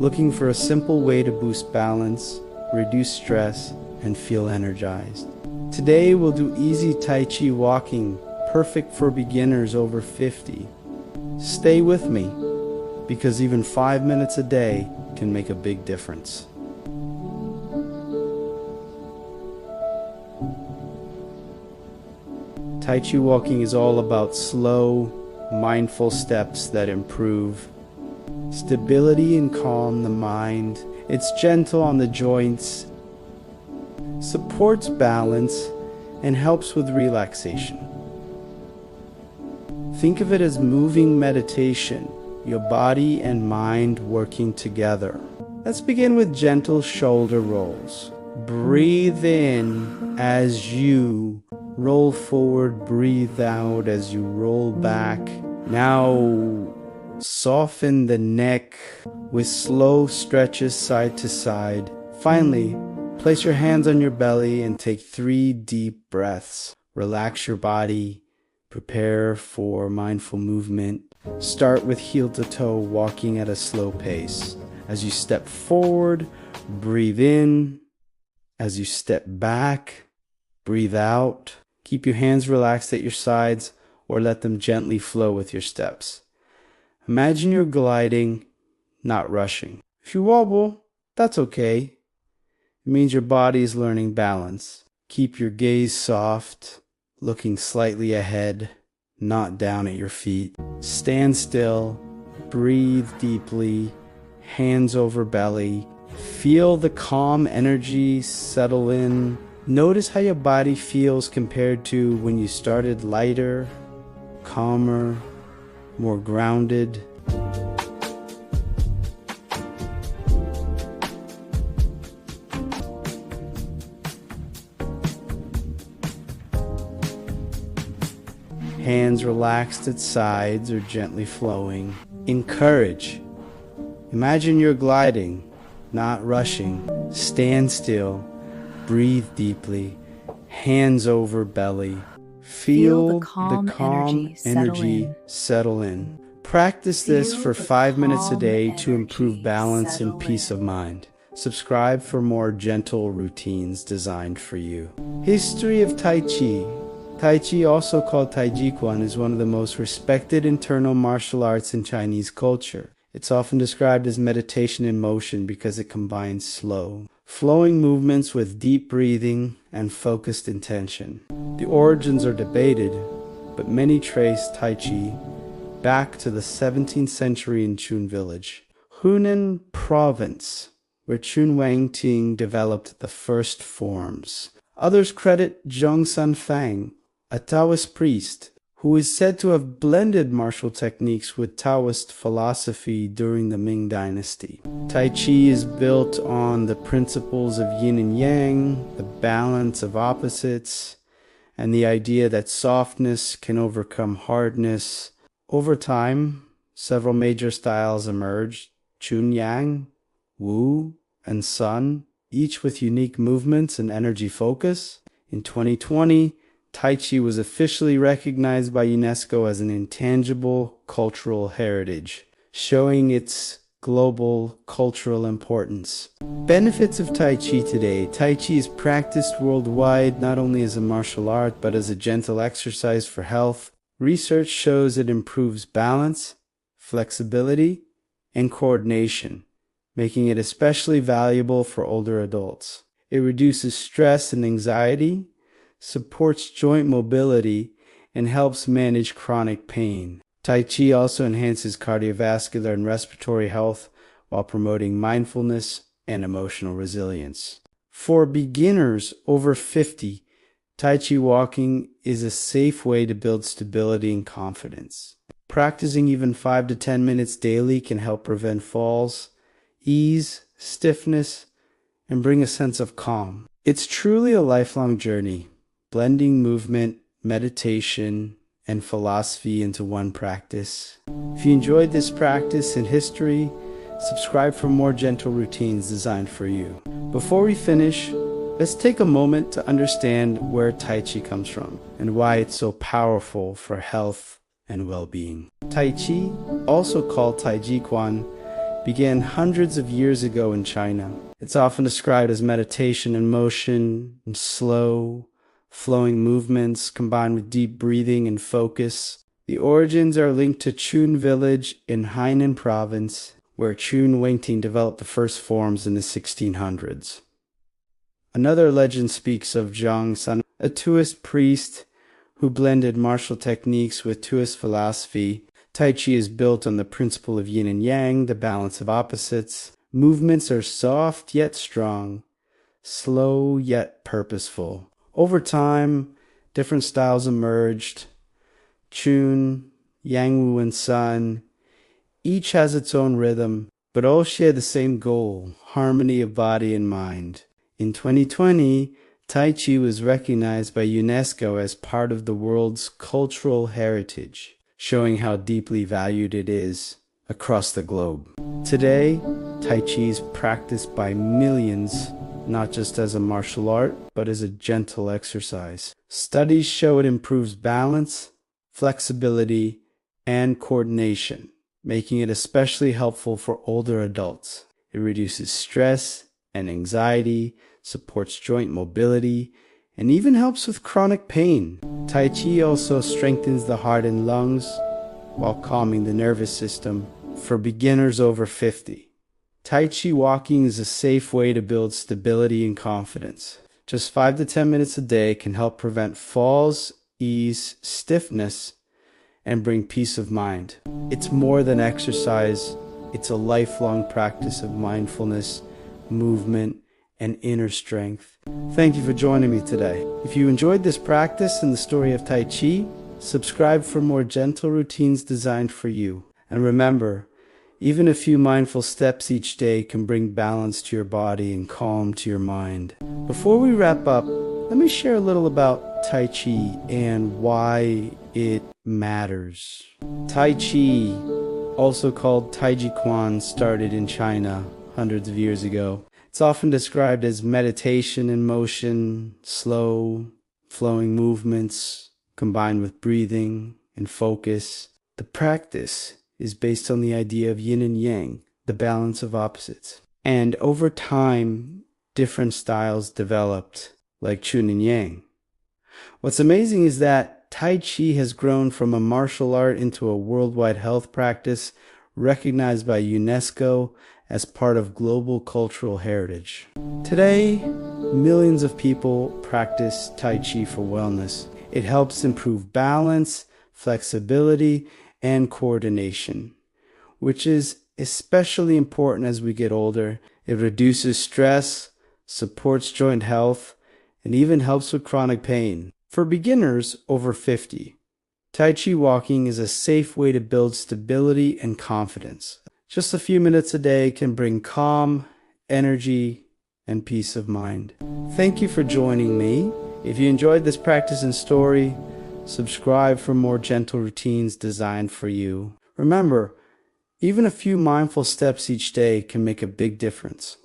looking for a simple way to boost balance, reduce stress, and feel energized. Today we'll do easy Tai Chi walking, perfect for beginners over 50. Stay with me, because even 5 minutes a day can make a big difference. Tai Chi walking is all about slow, mindful steps that improve stability and calm the mind. It's gentle on the joints, supports balance, and helps with relaxation. Think of it as moving meditation, your body and mind working together. Let's begin with gentle shoulder rolls. Breathe in as you roll forward, breathe out as you roll back. Now soften the neck with slow stretches side to side. Finally, place your hands on your belly and take 3 deep breaths. Relax your body. Prepare for mindful movement. Start with heel to toe, walking at a slow pace. As you step forward, breathe in. As you step back, breathe out. Keep your hands relaxed at your sides or let them gently flow with your steps. Imagine you're gliding, not rushing. If you wobble, that's okay. It means your body is learning balance. Keep your gaze soft, looking slightly ahead, not down at your feet. Stand still, breathe deeply, hands over belly. Feel the calm energy settle in. Notice how your body feels compared to when you started, lighter, calmer, more grounded. Hands relaxed at sides or gently flowing. Encourage. Imagine you're gliding, not rushing. Stand still, breathe deeply, hands over belly. Feel the calm energy settle in. Practice this for 5 minutes a day to improve balance and peace of mind. Subscribe for more gentle routines designed for you. History of Tai Chi. Tai Chi, also called Tai Chi Quan, is one of the most respected internal martial arts in Chinese culture. It's often described as meditation in motion because it combines slow, flowing movements with deep breathing and focused intention. The origins are debated, but many trace Tai Chi back to the 17th century in Chun Village, Hunan Province, where Chun Wang Ting developed the first forms. Others credit Zhong San Fang, a Taoist priest, who is said to have blended martial techniques with Taoist philosophy during the Ming Dynasty. Tai Chi is built on the principles of yin and yang, the balance of opposites, and the idea that softness can overcome hardness. Over time, several major styles emerged: Chun Yang, Wu, and Sun, each with unique movements and energy focus. In 2020, Tai Chi was officially recognized by UNESCO as an intangible cultural heritage, showing its global cultural importance. Benefits of Tai Chi today. Tai Chi is practiced worldwide not only as a martial art, but as a gentle exercise for health. Research shows it improves balance, flexibility, and coordination, making it especially valuable for older adults. It reduces stress and anxiety, supports joint mobility, and helps manage chronic pain. Tai Chi also enhances cardiovascular and respiratory health while promoting mindfulness and emotional resilience. For beginners over 50, Tai Chi walking is a safe way to build stability and confidence. Practicing even 5 to 10 minutes daily can help prevent falls, ease stiffness, and bring a sense of calm. It's truly a lifelong journey, blending movement, meditation, and philosophy into one practice. If you enjoyed this practice in history, subscribe for more gentle routines designed for you. Before we finish, let's take a moment to understand where Tai Chi comes from and why it's so powerful for health and well-being. Tai Chi, also called Tai Chi Quan, began hundreds of years ago in China. It's often described as meditation in motion, and slow, flowing movements combined with deep breathing and focus. The origins are linked to Chun village in Hainan province, where Chun Wengting developed the first forms in the 1600s. Another legend speaks of Zhang San, a Taoist priest who blended martial techniques with Taoist philosophy. Tai Chi is built on the principle of yin and yang, the balance of opposites. Movements are soft yet strong, slow yet purposeful. Over time, different styles emerged. Chun, Yang Wu, and Sun. Each has its own rhythm, but all share the same goal, harmony of body and mind. In 2020, Tai Chi was recognized by UNESCO as part of the world's cultural heritage, showing how deeply valued it is across the globe. Today, Tai Chi is practiced by millions, not just as a martial art, but as a gentle exercise. Studies show it improves balance, flexibility, and coordination, making it especially helpful for older adults. It reduces stress and anxiety, supports joint mobility, and even helps with chronic pain. Tai Chi also strengthens the heart and lungs while calming the nervous system for beginners over 50. Tai Chi walking is a safe way to build stability and confidence. Just 5 to 10 minutes a day can help prevent falls, ease stiffness, and bring peace of mind. It's more than exercise. It's a lifelong practice of mindfulness, movement, and inner strength. Thank you for joining me today. If you enjoyed this practice and the story of Tai Chi, subscribe for more gentle routines designed for you. And remember, even a few mindful steps each day can bring balance to your body and calm to your mind. Before we wrap up, let me share a little about Tai Chi and why it matters. Tai Chi, also called Taiji Quan, started in China hundreds of years ago. It's often described as meditation in motion, slow, flowing movements combined with breathing and focus. The practice is based on the idea of yin and yang, the balance of opposites. And over time, different styles developed, like Chun and Yang. What's amazing is that Tai Chi has grown from a martial art into a worldwide health practice recognized by UNESCO as part of global cultural heritage. Today, millions of people practice Tai Chi for wellness. It helps improve balance, flexibility, and coordination, which is especially important as we get older. It reduces stress, supports joint health, and even helps with chronic pain. For beginners over 50, Tai Chi walking is a safe way to build stability and confidence. Just a few minutes a day can bring calm, energy, and peace of mind. Thank you for joining me. If you enjoyed this practice and story, subscribe for more gentle routines designed for you. Remember, even a few mindful steps each day can make a big difference.